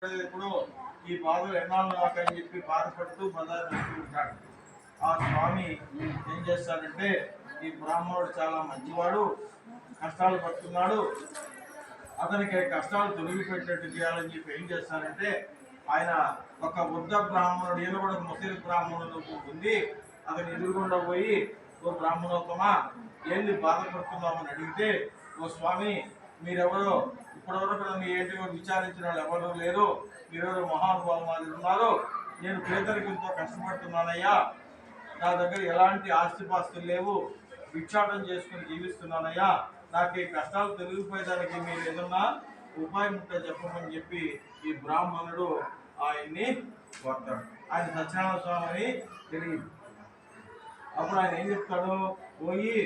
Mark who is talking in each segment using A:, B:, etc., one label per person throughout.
A: ఇప్పుడు ఈ బాధలు ఎన్నాళ్ళు నాకని చెప్పి బాధపడుతూ బజారు వెళ్తూ ఉంటాడు. ఆ స్వామి ఏం చేస్తాడంటే, ఈ బ్రాహ్మణుడు చాలా మంచివాడు, కష్టాలు పడుతున్నాడు, అతనికి కష్టాలు తొలగిపెట్టేట్టు చేయాలని చెప్పి ఏం చేస్తారంటే, ఆయన ఒక వృద్ధ బ్రాహ్మణుడు, ఈయన కూడా ముసలి బ్రాహ్మణుడు ఉంది, అతని ఎదురుగుండా పోయి, ఓ బ్రాహ్మణోత్తమా ఏంది బాధపడుతున్నామని అడిగితే, ఓ స్వామి మీరెవరో ఇప్పటివరకు నన్ను ఏంటిగా విచారించిన వాళ్ళు ఎవరు లేరు, మీరెవరు మహానుభావం మాదిరి ఉన్నారు, నేను పేదరికంతో కష్టపడుతున్నానయ్యా, నా దగ్గర ఎలాంటి ఆస్తిపాస్తులు లేవు, భిక్షాటం చేసుకుని జీవిస్తున్నానయ్యా, నాకు ఈ కష్టాలు తొలగిపోయేదానికి మీరు ఏదన్నా ఉపాయం ఉంటే చెప్పమని చెప్పి ఈ బ్రాహ్మణుడు ఆయన్ని కోరుతాడు. ఆయన సత్యనారాయణ స్వామి అని తెలియదు. అప్పుడు ఆయన ఏం చెప్తాడు, పోయి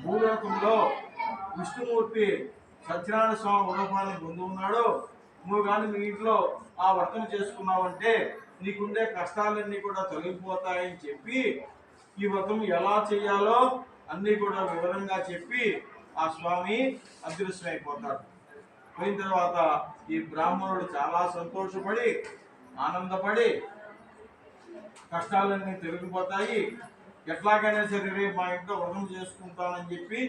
A: భూలోకంలో విష్ణుమూర్తి సత్యనారాయణ స్వామి రూపాన్ని పొంది ఉన్నాడు, నువ్వు కానీ మీ ఇంట్లో ఆ వ్రతం చేసుకున్నావంటే నీకుండే కష్టాలన్నీ కూడా తొలగిపోతాయని చెప్పి ఈ వ్రతం ఎలా చేయాలో అన్నీ కూడా వివరంగా చెప్పి ఆ స్వామి అదృశ్యమైపోతాడు. పోయిన తర్వాత ఈ బ్రాహ్మణుడు చాలా సంతోషపడి ఆనందపడి కష్టాలన్నీ తొలగిపోతాయి, ఎట్లాగైనా సరే మా ఇంట్లో వ్రతం చేసుకుంటానని చెప్పి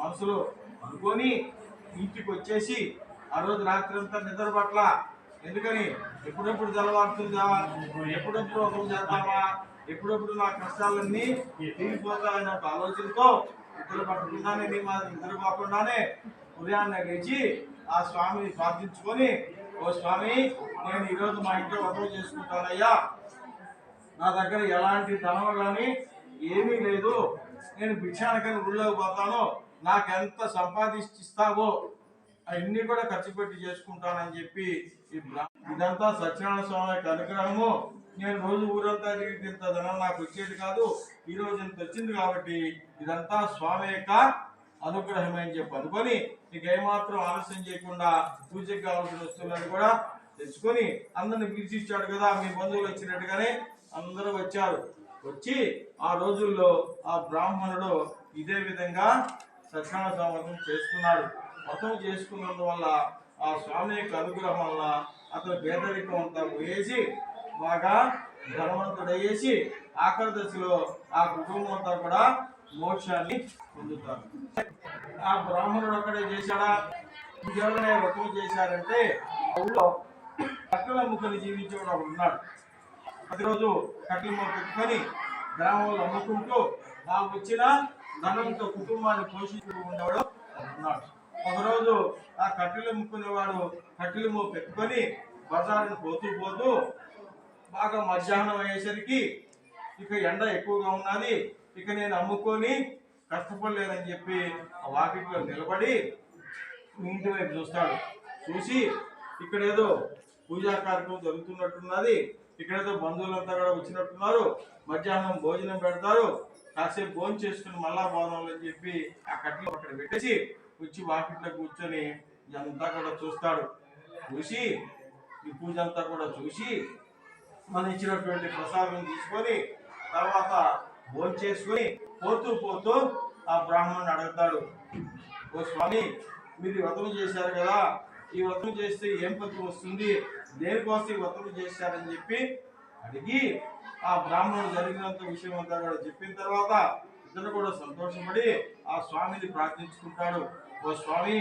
A: మనసులో అనుకొని ఇంటికి వచ్చేసి ఆ రోజు రాత్రి అంతా నిద్ర పట్ల, ఎందుకని ఎప్పుడెప్పుడు తెల్లవారుతుందా, ఎప్పుడెప్పుడు వ్రతం చేద్దామా, ఎప్పుడెప్పుడు నా కష్టాలన్నీ తీరిపోతాయన్న ఒక ఆలోచనతో నిద్ర పట్టకుండానే నిద్ర పోకుండానే ఉదయాన్నే లేచి ఆ స్వామిని ప్రార్థించుకొని, ఓ స్వామి నేను ఈరోజు మా ఇంట్లో వ్రతం చేసుకుంటానయ్యా, నా దగ్గర ఎలాంటి ధనం కానీ ఏమీ లేదు, నేను భిక్షానికని ఊళ్ళోకి పోతాను, నాకెంత సంపాదిస్తావో అవన్నీ కూడా ఖర్చు పెట్టి చేసుకుంటానని చెప్పి ఇదంతా సత్యనారాయణ స్వామి యొక్క అనుగ్రహము, నేను రోజు ఊరంతా తిరిగి ఇంత ధనం నాకు వచ్చేది కాదు, ఈ రోజు ఇంత వచ్చింది కాబట్టి ఇదంతా స్వామి యొక్క అనుగ్రహమే అని చెప్పి అనుకొని నీకు ఏమాత్రం ఆలస్యం చేయకుండా పూజకి కావాల్సిన వస్తువులను కూడా తెచ్చుకొని అందరిని పిలిచిచ్చాడు కదా, మీ బంధువులు వచ్చినట్టుగానే అందరూ వచ్చారు. వచ్చి ఆ రోజుల్లో ఆ బ్రాహ్మణుడు ఇదే విధంగా సత్యనారాయణ స్వామి వ్రతం చేసుకున్నాడు. వ్రతం చేసుకున్నందువల్ల ఆ స్వామి యొక్క అనుగ్రహం వల్ల అతను పేదరికం అంతా పోయేసి బాగా ధనవంతుడయ్యేసి ఆఖరి దశలో ఆ కుటుంబం అంతా కూడా మోక్షాన్ని పొందుతారు. ఆ బ్రాహ్మణుడు ఒక్కడే చేశాడా, ఇంకెవరైనా వ్రతం చేశారంటే ఊళ్ళో కట్టెల ముక్కని జీవించేవాడు ఒకడు ఉన్నాడు. ప్రతిరోజు కట్టెల ముక్క పెట్టుకొని గ్రామంలో అమ్ముకుంటూ ఆ వచ్చిన ధనంతో కుటుంబాన్ని పోషించుకుంటూ ఉండేవాడు ఉన్నాడు. ఒకరోజు ఆ కట్టెలు అమ్ముకునేవాడు కట్టెలు పెట్టుకొని బజారును పోతూ బాగా మధ్యాహ్నం అయ్యేసరికి ఇక ఎండ ఎక్కువగా ఉన్నది, ఇక నేను అమ్ముకొని కష్టపడలేదని చెప్పి ఆ వాకిట్లో నిలబడి ఇంటి వైపు చూస్తాడు. చూసి ఇక్కడేదో పూజా కార్యక్రమం జరుగుతున్నట్టున్నది, ఇక్కడేదో బంధువులంతా కూడా వచ్చినట్టున్నారు, మధ్యాహ్నం భోజనం పెడతారు, కాసేపు భోజనం చేసుకుని మళ్ళా పోదామని చెప్పి ఆ కట్టెలు అక్కడ పెట్టేసి వచ్చి వాకిట్లో కూర్చొని ఇదంతా కూడా చూస్తాడు. చూసి ఈ పూజ అంతా కూడా చూసి మనం ఇచ్చినటువంటి ప్రసాదం తీసుకొని తర్వాత భోజనం చేసుకొని పోతూ ఆ బ్రాహ్మణుని అడుగుతాడు, ఓ స్వామి మీరు వ్రతం చేశారు కదా, ఈ వ్రతం చేస్తే ఏం ఫలితం వస్తుంది, దేనికోసం ఈ వ్రతం చేశారని చెప్పి అడిగి ఆ బ్రాహ్మణుడు జరిగినంత విషయం అంతా కూడా చెప్పిన తర్వాత ఇతను కూడా సంతోషపడి ఆ స్వామిని ప్రార్థించుకుంటాడు. ఓ స్వామి